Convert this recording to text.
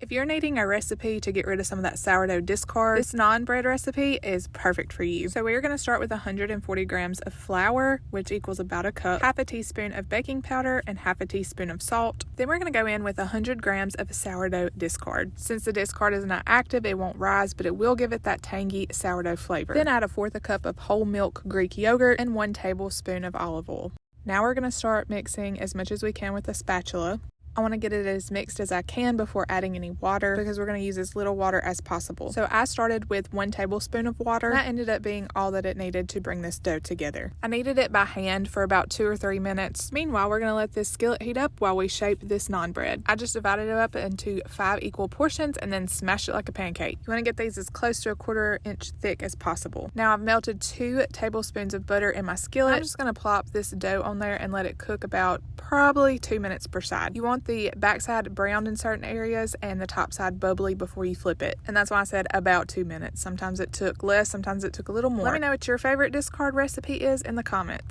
If you're needing a recipe to get rid of some of that sourdough discard, this naan bread recipe is perfect for you. So we're going to start with 140 grams of flour, which equals about a cup, half a teaspoon of baking powder, and half a teaspoon of salt. Then we're going to go in with 100 grams of sourdough discard. Since the discard is not active, it won't rise, but it will give it that tangy sourdough flavor. Then add 1/4 cup of whole milk Greek yogurt and 1 tablespoon of olive oil. Now we're going to start mixing as much as we can with a spatula. I want to get it as mixed as I can before adding any water because we're going to use as little water as possible. So I started with 1 tablespoon of water. That ended up being all that it needed to bring this dough together. I kneaded it by hand for about 2 or 3 minutes. Meanwhile, we're going to let this skillet heat up while we shape this naan bread. I just divided it up into 5 equal portions and then smashed it like a pancake. You want to get these as close to 1/4 inch thick as possible. Now I've melted 2 tablespoons of butter in my skillet. I'm just going to plop this dough on there and let it cook about probably 2 minutes per side. You want the backside browned in certain areas and the top side bubbly before you flip it. And that's why I said about 2 minutes. Sometimes it took less, sometimes it took a little more. Let me know what your favorite discard recipe is in the comments.